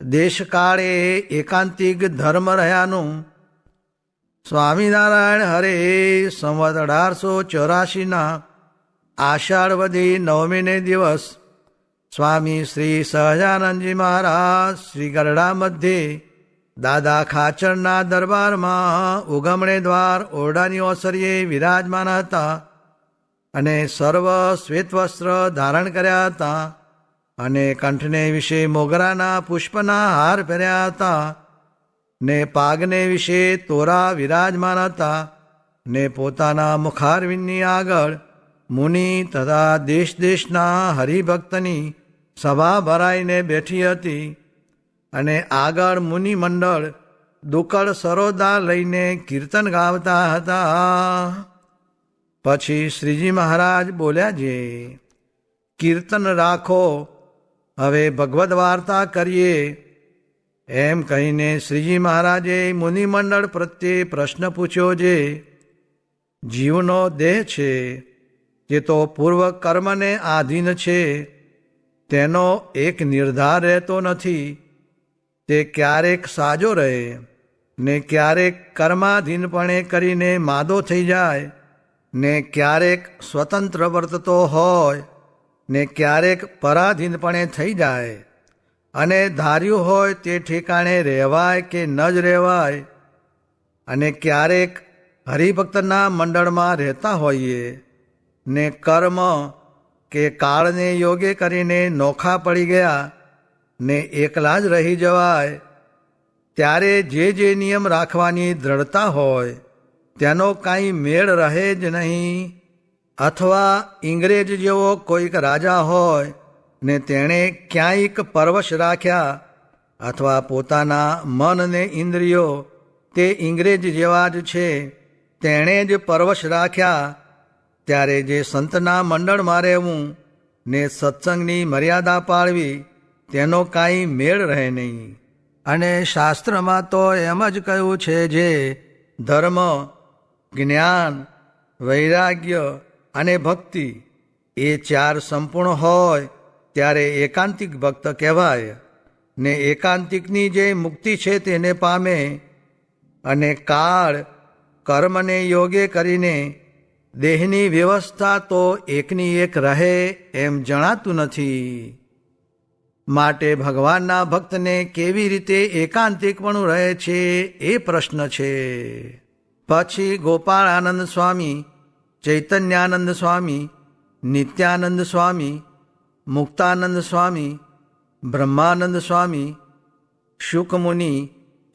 દેશકાળે એકાંતિક ધર્મ રહ્યાનું સ્વામિનારાયણ હરે સંવત 1884 આષાઢ વધી 9મીને દિવસ સ્વામી શ્રી સહજાનંદજી મહારાજ શ્રી ગરડા મધ્યે દાદા ખાચરના દરબારમાં ઉગમણે દ્વાર ઓરડાની ઓસરીએ વિરાજમાન હતા અને સર્વ શ્વેતવસ્ત્ર ધારણ કર્યા હતા અને કંઠને વિશે મોગરાના પુષ્પના હાર પહેર્યા હતા ને પાગને વિશે તોરા વિરાજમાન હતા ને પોતાના મુખારવિંદની આગળ મુનિ તથા દેશ દેશના હરિભક્તની સભા ભરાઈને બેઠી હતી અને આગળ મુનિ મંડળ દુકળ સરોદા લઈને કીર્તન ગાવતા હતા. પછી શ્રીજી મહારાજ બોલ્યા, જે કીર્તન રાખો, હવે ભગવદ્ વાર્તા કરીએ. એમ કહીને શ્રીજી મહારાજે મુનિમંડળ પ્રત્યે પ્રશ્ન પૂછ્યો, જે જીવનો દેહ છે જે તો પૂર્વ કર્મને આધીન છે, તેનો એક નિર્ધાર રહેતો નથી. તે ક્યારેક સાજો રહે ને ક્યારેક કર્માધીનપણે કરીને માદો થઈ જાય ને ક્યારેક સ્વતંત્ર વર્તતો હોય ને ક્યારેક પરાધીનપણે થઈ જાય અને ધાર્યું હોય તે ઠેકાણે રહેવાય કે ન જ રહેવાય અને ક્યારેક હરિભક્તના મંડળમાં રહેતા હોઈએ ને કર્મ કે કાળને યોગે કરીને નોખા પડી ગયા ને એકલા જ રહી જવાય. ત્યારે જે નિયમ રાખવાની દ્રઢતા હોય તેનો કાંઈ મેળ રહે જ નહીં. અથવા ઇંગ્રેજ જેવો કોઈક રાજા હોય ને તેણે ક્યાંયક પરવશ રાખ્યા અથવા પોતાના મન ને ઇન્દ્રિયો તે ઇંગ્રેજ જેવા જ છે તેણે જ પરવશ રાખ્યા, ત્યારે જે સંતના મંડળમાં રહેવું ને સત્સંગની મર્યાદા પાળવી તેનો કાંઈ મેળ રહે નહીં. અને શાસ્ત્રમાં તો એમ જ કહ્યું છે, જે ધર્મ, જ્ઞાન, વૈરાગ્ય અને ભક્તિ એ 4 સંપૂર્ણ હોય ત્યારે એકાંતિક ભક્ત કહેવાય ને એકાંતિકની જે મુક્તિ છે તેને પામે. અને કાળ કર્મને યોગે કરીને દેહની વ્યવસ્થા તો એકની એક રહે એમ જણાતું નથી. માટે ભગવાનના ભક્તને કેવી રીતે એકાંતિકપણું રહે છે એ પ્રશ્ન છે. પછી ગોપાળાનંદ સ્વામી, ચૈતન્યાનંદ સ્વામી, નિત્યાનંદ સ્વામી, મુક્તાનંદ સ્વામી, બ્રહ્માનંદ સ્વામી, શુકમુનિ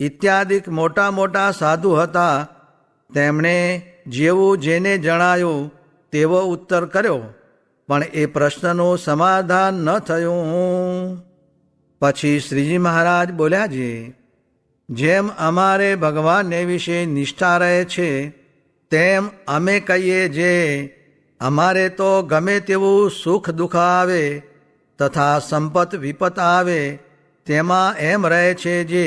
ઇત્યાદિક મોટા મોટા સાધુ હતા. તેમણે જેવું જેને જણાયું તેવો ઉત્તર કર્યો, પણ એ પ્રશ્નનું સમાધાન ન થયું. પછી શ્રીજી મહારાજ બોલ્યા, જે જેમ અમારે ભગવાનને વિશે નિષ્ઠા રહે છે તેમ અમે કહીએ, જે અમારે તો ગમે તેવું સુખ દુઃખ આવે તથા સંપત વિપત આવે તેમાં એમ રહે છે, જે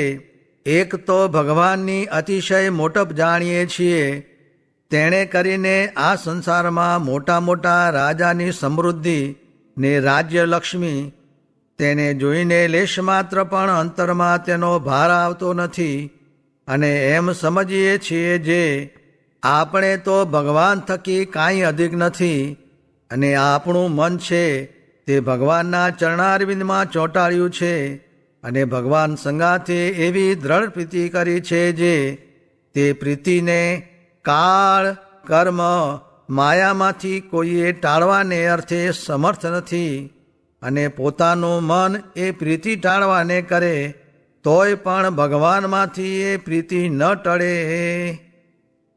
એક તો ભગવાનની અતિશય મોટપ જાણીએ છીએ. તેણે કરીને આ સંસારમાં મોટા મોટા રાજાની સમૃદ્ધિ ને રાજ્યલક્ષ્મી તેને જોઈને લેશ માત્ર પણ અંતરમાં તેનો ભાર આવતો નથી. અને એમ સમજીએ છીએ, જે આપણે તો ભગવાન થકી કાંઈ અધિક નથી અને આપણું મન છે તે ભગવાનના ચરણારવિંદમાં ચોંટાડ્યું છે અને ભગવાન સંગાથે એવી દ્રઢ પ્રીતિ કરી છે, જે તે પ્રીતિને કાળ, કર્મ, માયામાંથી કોઈએ ટાળવાને અર્થે સમર્થ નથી. અને પોતાનું મન એ પ્રીતિ ટાળવાને કરે તોય પણ ભગવાનમાંથી એ પ્રીતિ ન ટળે.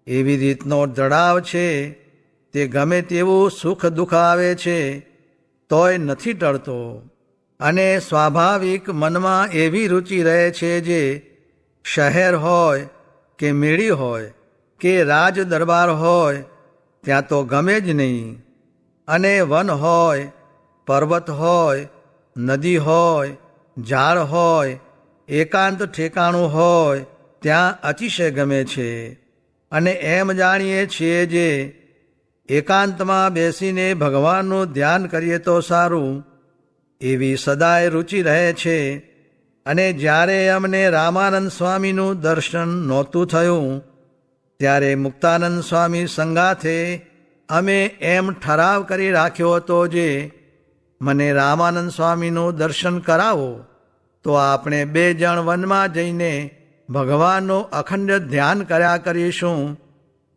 એવી રીતનો જડાવ છે તે ગમે તેવું સુખ દુઃખ આવે છે તોય નથી ટળતો. અને સ્વાભાવિક મનમાં એવી રુચિ રહે છે, જે શહેર હોય કે મેળી હોય કે રાજ દરબાર હોય ત્યાં તો ગમે જ નહીં. અને વન હોય, પર્વત હોય, નદી હોય, ઝાડ હોય, એકાંત ઠેકાણું હોય ત્યાં અતિશય ગમે છે. અને એમ જાણીએ છીએ, જે એકાંતમાં બેસીને ભગવાનનું ધ્યાન કરીએ તો સારું, એવી સદાય રુચિ રહે છે. અને જ્યારે અમને રામાનંદ સ્વામીનું દર્શન નહોતું થયું ત્યારે મુક્તાનંદ સ્વામી સંગાથે અમે એમ ઠરાવ કરી રાખ્યો હતો જે મને રામાનંદ સ્વામીનું દર્શન કરાવો તો આપણે 2 જણ વનમાં જઈને ભગવાનનું અખંડ ધ્યાન કર્યા કરીશું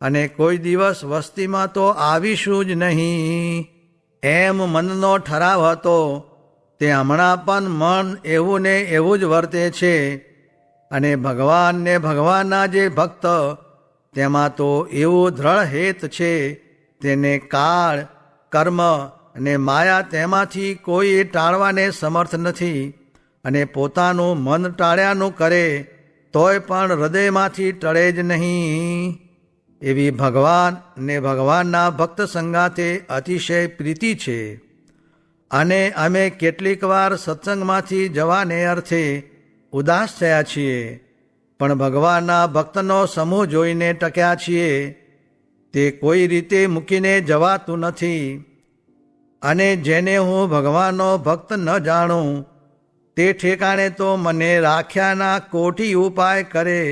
અને કોઈ દિવસ વસ્તીમાં તો આવીશું જ નહીં. એમ મનનો ઠરાવ હતો તે હમણાં પણ મન એવું ને એવું જ વર્તે છે. અને ભગવાન ને ભગવાનના જે ભક્ત તેમાં તો એવું દ્રઢ હેત છે તેને કાળ, કર્મ અને માયા તેમાંથી કોઈ ટાળવાને સમર્થ નથી. અને પોતાનું મન ટાળ્યાનું કરે તોય પણ હૃદયમાંથી ટળે જ નહીં. એવી ભગવાન ને ભગવાનના ભક્ત સંગાથે અતિશય પ્રીતિ છે. અને અમે કેટલીક વાર સત્સંગમાંથી જવાને અર્થે ઉદાસ થયા છીએ, પણ ભગવાનના ભક્તનો સમૂહ જોઈને ટક્યા છીએ. તે કોઈ રીતે મૂકીને જવાતું નથી. અને જેને હું ભગવાનનો ભક્ત ન જાણું તે ઠેકાણે તો મને રાખ્યાના કોટી ઉપાય કરે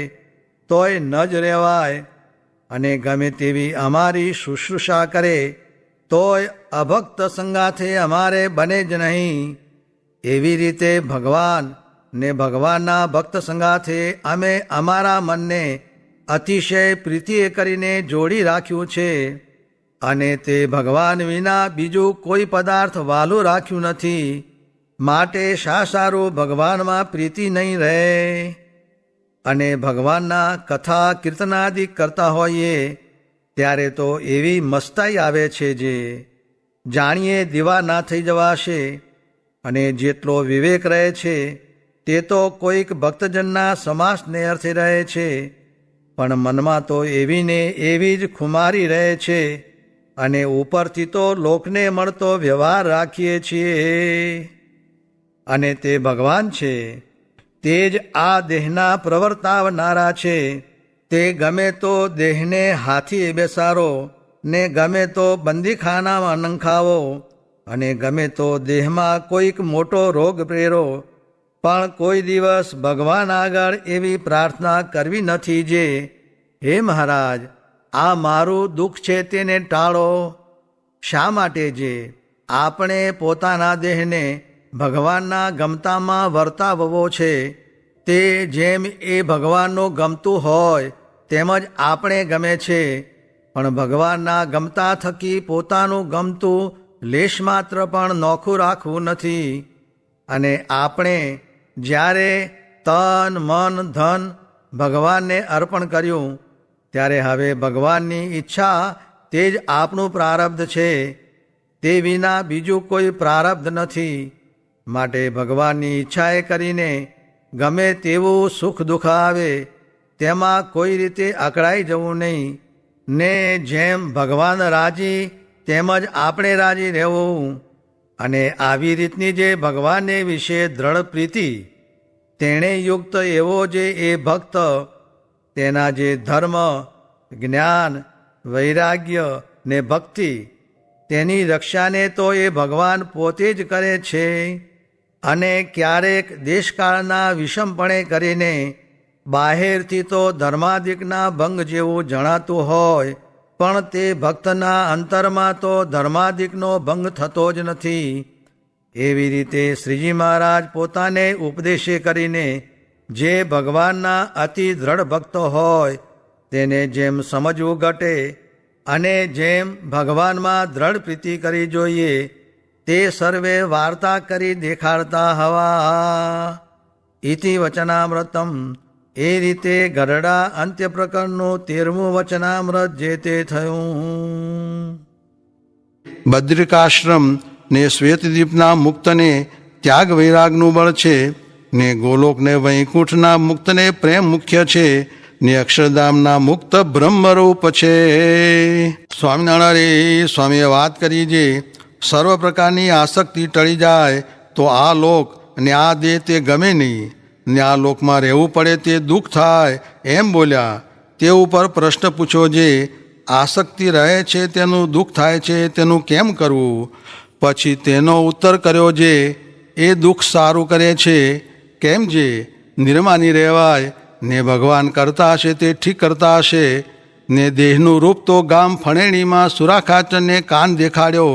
તોય ન જ રહેવાય. અને ગમે તેવી અમારી શુશ્રૂષા કરે તોય અભક્ત સંગાથે અમારે બને જ નહીં. એવી રીતે ભગવાન ને ભગવાનના ભક્ત સંગાથે અમે અમારા મનને અતિશય પ્રીતિએ કરીને જોડી રાખ્યું છે. અને તે ભગવાન વિના બીજું કોઈ પદાર્થ વાલું રાખ્યું નથી. માટે શા સારું ભગવાનમાં પ્રીતિ નહીં રહે. અને ભગવાનના કથા કીર્તનાદિ કરતા હોઈએ ત્યારે તો એવી મસ્તાઈ આવે છે જે જાણીએ દીવા ના થઈ જવાશે. અને જેટલો વિવેક રહે છે તે તો કોઈક ભક્તજનના સમાસને અર્થે રહે છે, પણ મનમાં તો એવી ને એવી જ ખુમારી રહે છે. અને ઉપરથી તો લોકને મળતો વ્યવહાર રાખીએ છીએ. અને તે ભગવાન છે તે જ આ દેહના પ્રવર્તાવનારા છે. તે ગમે તો દેહને હાથી બેસારો ને ગમે તો બંદીખાનામાં નંખાવો અને ગમે તો દેહમાં કોઈક મોટો રોગ પ્રેરો, પણ કોઈ દિવસ ભગવાન આગળ એવી પ્રાર્થના કરવી નથી જે હે મહારાજ આ મારું દુઃખ છે તેને ટાળો. શા માટે જે આપણે પોતાના દેહને ભગવાનના ગમતામાં વર્તાવવો છે તે જેમ એ ભગવાનનું ગમતું હોય તેમજ આપણે ગમે છે, પણ ભગવાનના ગમતા થકી પોતાનું ગમતું લેશ માત્ર પણ નોખું રાખવું નથી. અને આપણે જ્યારે તન મન ધન ભગવાનને અર્પણ કર્યું ત્યારે હવે ભગવાનની ઈચ્છા તે જ આપણું પ્રારબ્ધ છે. તે વિના બીજું કોઈ પ્રારબ્ધ નથી. માટે ભગવાનની ઈચ્છાએ કરીને ગમે તેવું સુખ દુઃખ આવે તેમાં કોઈ રીતે અકળાઈ જવું નહીં. ને જેમ ભગવાન રાજી તેમજ આપણે રાજી રહેવું. અને આવી રીતની જે ભગવાનને વિશે દ્રઢ પ્રીતિ તેણે યુક્ત એવો જે એ ભક્ત તેના જે ધર્મ, જ્ઞાન, વૈરાગ્ય ને ભક્તિ તેની રક્ષાને તો એ ભગવાન પોતે જ કરે છે. અને ક્યારેક દેશકાળના વિષમપણે કરીને બાહેરથી તો ધર્માદિકના ભંગ જેવું જણાતું હોય, પણ તે ભક્તના અંતરમાં તો ધર્માદિકનો ભંગ થતો જ નથી. એવી રીતે શ્રીજી મહારાજ પોતાને ઉપદેશે કરીને જે ભગવાનના અતિ દ્રઢ ભક્ત હોય તેને જેમ સમજવું ઘટે અને જેમ ભગવાનમાં દ્રઢ પ્રીતિ કરી જોઈએ તે સર્વે વાર્તા કરી દેખાડતા હવા. ઇતિ વચનામૃતમ. એ રીતે ગરડા અંત્ય પ્રકરણનું 13મું વચનામૃત જે તે થયું. બદ્રિકાશ્રમ ને શ્વેતદ્વીપના મુક્તને ત્યાગ વૈરાગનું બળ છે, ને ગોલોકને વૈકુંઠના મુક્તને પ્રેમ મુખ્ય છે, ને અક્ષરધામના મુક્ત બ્રહ્મરૂપ છે. સ્વામિનારાયણ સ્વામીએ વાત કરી જે સર્વ પ્રકારની આસક્તિ ટળી જાય તો આ લોક અને આ દેહ તે ગમે નહીં, ને આ લોકમાં રહેવું પડે તે દુઃખ થાય એમ બોલ્યા. તે ઉપર પ્રશ્ન પૂછ્યો જે આસક્તિ રહે છે તેનું દુઃખ થાય છે તેનું કેમ કરવું. પછી તેનો ઉત્તર કર્યો જે એ દુઃખ સારું કરે છે કેમ જે નિર્માની રહેવાય ને ભગવાન કરતા હશે તે ઠીક કરતા હશે ને દેહનું રૂપ તો ગામ ફણેણીમાં સુરાખાચરને કાન દેખાડ્યો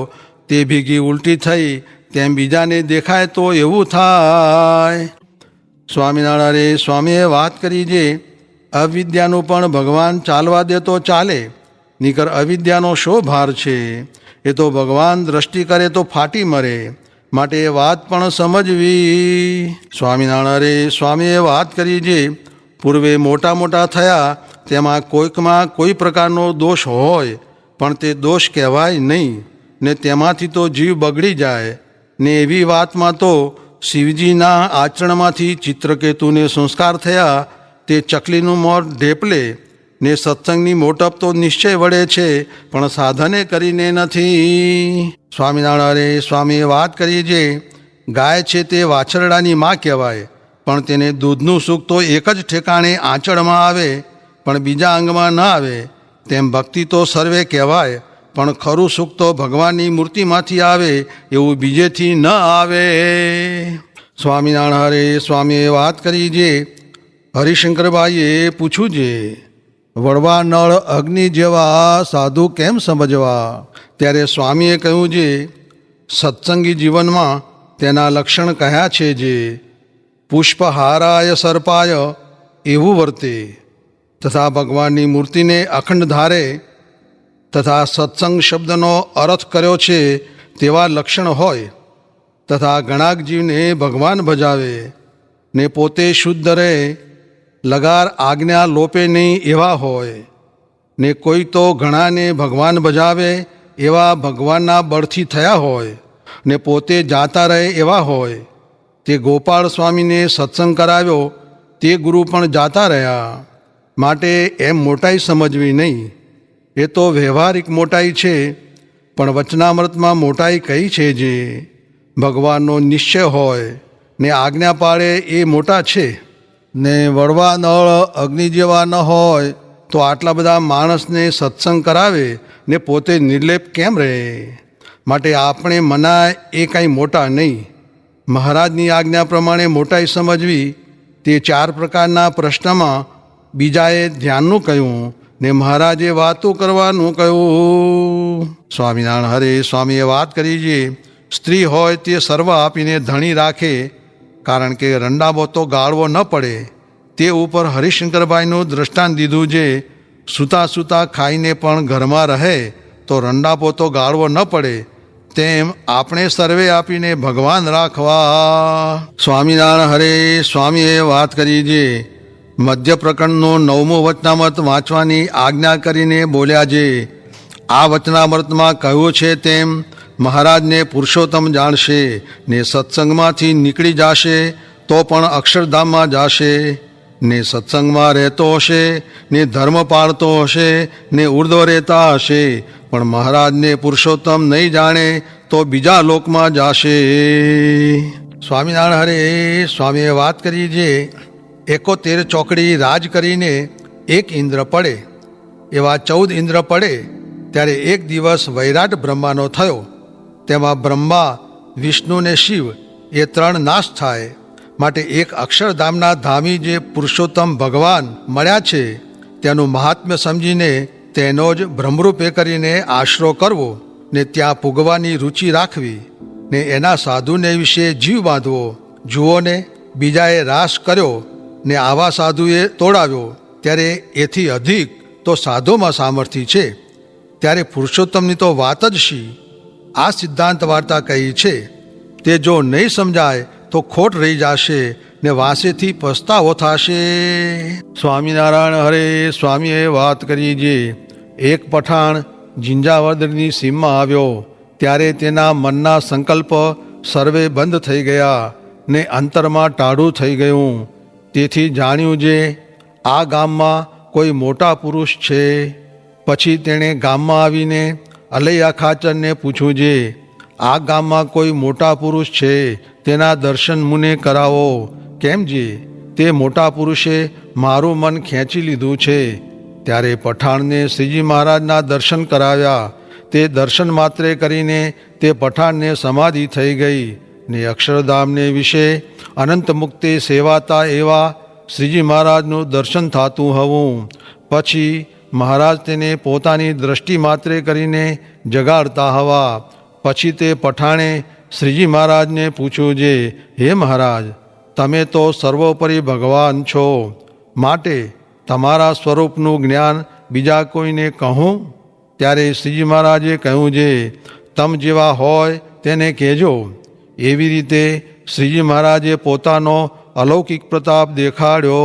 તે ભીગી ઉલટી થઈ તેમ બીજાને દેખાય તો એવું થાય. સ્વામિનારાયણ સ્વામીએ વાત કરી જે અવિદ્યાનું પણ ભગવાન ચાલવા દે તો ચાલે, નીકર અવિદ્યાનો શો ભાર છે? એ તો ભગવાન દ્રષ્ટિ કરે તો ફાટી મરે, માટે એ વાત પણ સમજવી. સ્વામિનારાયણ સ્વામીએ વાત કરી જે પૂર્વે મોટા મોટા થયા તેમાં કોઈકમાં કોઈ પ્રકારનો દોષ હોય પણ તે દોષ કહેવાય નહીં ને તેમાંથી તો જીવ બગડી જાય ને એવી વાતમાં તો શિવજીના આચરણમાંથી ચિત્રકેતુને સંસ્કાર થયા તે ચકલીનું મોર ઢેપલે ને સત્સંગની મોટપ તો નિશ્ચય વળે છે પણ સાધને કરીને નથી. સ્વામિનારાયણ સ્વામીએ વાત કરી જે ગાય છે તે વાછરડાની માં કહેવાય પણ તેને દૂધનું સુખ તો એક જ ઠેકાણે આંચળમાં આવે પણ બીજા અંગમાં ન આવે, તેમ ભક્તિ તો સર્વે કહેવાય પણ ખરું સુખ તો ભગવાનની મૂર્તિમાંથી આવે એવું બીજેથી ન આવે. સ્વામિનારાયણ સ્વામીએ વાત કરી જે હરિશંકરભાઈએ પૂછ્યું છે વળવા નળ અગ્નિ જેવા સાધુ કેમ સમજવા? ત્યારે સ્વામીએ કહ્યું છે સત્સંગી જીવનમાં તેના લક્ષણ કહ્યા છે જે પુષ્પહારાય સર્પાય એવું વર્તે તથા ભગવાનની મૂર્તિને અખંડ ધારે તથા સત્સંગ શબ્દનો અર્થ કર્યો છે તેવા લક્ષણ હોય તથા ઘણાક જીવને ભગવાન ભજાવે ને પોતે શુદ્ધ રહે, લગાર આજ્ઞા લોપે નહીં એવા હોય ને કોઈ તો ઘણાને ભગવાન ભજાવે એવા ભગવાનના બળથી થયા હોય ને પોતે જાતા રહે એવા હોય. તે ગોપાળ સ્વામીને સત્સંગ કરાવ્યો તે ગુરુ પણ જાતા રહ્યા, માટે એમ મોટાઈ સમજવી નહીં. એ તો વ્યવહારિક મોટાઈ છે પણ વચનામૃતમાં મોટાઈ કઈ છે જે ભગવાનનો નિશ્ચય હોય ને આજ્ઞા પાડે એ મોટા છે ને વળવા નળ અગ્નિ જેવા ન હોય તો આટલા બધા માણસને સત્સંગ કરાવે ને પોતે નિર્લેપ કેમ રહે? માટે આપણે મનાય એ કાંઈ મોટા નહીં. મહારાજની આજ્ઞા પ્રમાણે મોટાઈ સમજવી તે 4 પ્રકારના પ્રશ્નમાં બીજાએ ધ્યાનનું કહ્યું ને મહારાજે વાતો કરવાનું કહ્યું. સ્વામિનારાયણ હરે સ્વામીએ વાત કરી છે સ્ત્રી હોય તે સર્વ આપીને ધણી રાખે કારણ કે રંડાબો તો ગાળવો ન પડે. તે ઉપર હરિશંકરભાઈનું દ્રષ્ટાંત દીધું છે સૂતા સૂતા ખાઈને પણ ઘરમાં રહે તો રંડાપો તો ગાળવો ન પડે, તેમ આપણે સર્વે આપીને ભગવાન રાખવા. સ્વામિનારાયણ હરે સ્વામીએ વાત કરી છે મધ્ય પ્રકરણનો 9મો વચનામૃત વાંચવાની આજ્ઞા કરીને બોલ્યા છે. આ વચનામૃતમાં કહ્યું છે તેમ મહારાજને પુરુષોત્તમ જાણશે ને સત્સંગમાંથી નીકળી જશે તો પણ અક્ષરધામમાં જશે ને સત્સંગમાં રહેતો હશે ને ધર્મ પાળતો હશે ને ઉર્ધ્વ રહેતા હશે પણ મહારાજને પુરુષોત્તમ નહીં જાણે તો બીજા લોકમાં જશે. સ્વામિનારાયણ હરે સ્વામીએ વાત કરી છે 71 ચોકડી રાજ કરીને એક ઇન્દ્ર પડે એવા 14 ઇન્દ્ર પડે ત્યારે એક દિવસ વૈરાટ બ્રહ્માનો થયો. તેમાં બ્રહ્મા, વિષ્ણુ ને શિવ એ 3 નાશ થાય, માટે એક અક્ષરધામના ધામી જે પુરુષોત્તમ ભગવાન મળ્યા છે તેનું મહાત્મ્ય સમજીને તેનો જ બ્રહ્મરૂપે કરીને આશરો કરવો ને ત્યાં પૂગવાની રુચિ રાખવી ને એના સાધુને વિશે જીવ બાંધવો. જુઓ ને બીજાએ રાસ કર્યો ને આવા સાધુએ તોડાવ્યો ત્યારે એથી અધિક તો સાધુમાં સામર્થ્ય છે, ત્યારે પુરુષોત્તમની તો વાત જ શી? આ સિદ્ધાંત વાર્તા કહી છે તે જો નહીં સમજાય તો ખોટ રહી જશે ને વાંસેથી પસ્તાવો થશે. સ્વામિનારાયણ હરે સ્વામીએ વાત કરી છે એક પઠાણ જિંજાવદરની સીમમાં આવ્યો ત્યારે તેના મનના સંકલ્પ સર્વે બંધ થઈ ગયા ને અંતરમાં ટાઢું થઈ ગયું. તેથી જાણ્યું જે આ ગામમાં કોઈ મોટા પુરુષ છે. પછી તેણે ગામમાં આવીને અલૈયા ખાચરને પૂછ્યું છે આ ગામમાં કોઈ મોટા પુરુષ છે તેના દર્શન મુને કરાવો. કેમ જે તે મોટા પુરુષે મારું મન ખેંચી લીધું છે. ત્યારે પઠાણને શ્રીજી મહારાજના દર્શન કરાવ્યા. તે દર્શન માત્રે કરીને તે પઠાણને સમાધિ થઈ ગઈ ને અક્ષરધામને વિશે અનંત મુક્તે સેવાતા એવા શ્રીજી મહારાજનું દર્શન થતું હવું. પછી મહારાજ તેને પોતાની દ્રષ્ટિ માત્રે કરીને જગાડતા હવા. પછી તે પઠાણે શ્રીજી મહારાજને પૂછ્યું છે, હે મહારાજ, તમે તો સર્વોપરી ભગવાન છો, માટે તમારા સ્વરૂપનું જ્ઞાન બીજા કોઈને કહું? ત્યારે શ્રીજી મહારાજે કહ્યું છે, તમ જેવા હોય તેને કહેજો. એવી રીતે શ્રીજી મહારાજે પોતાનો અલૌકિક પ્રતાપ દેખાડ્યો.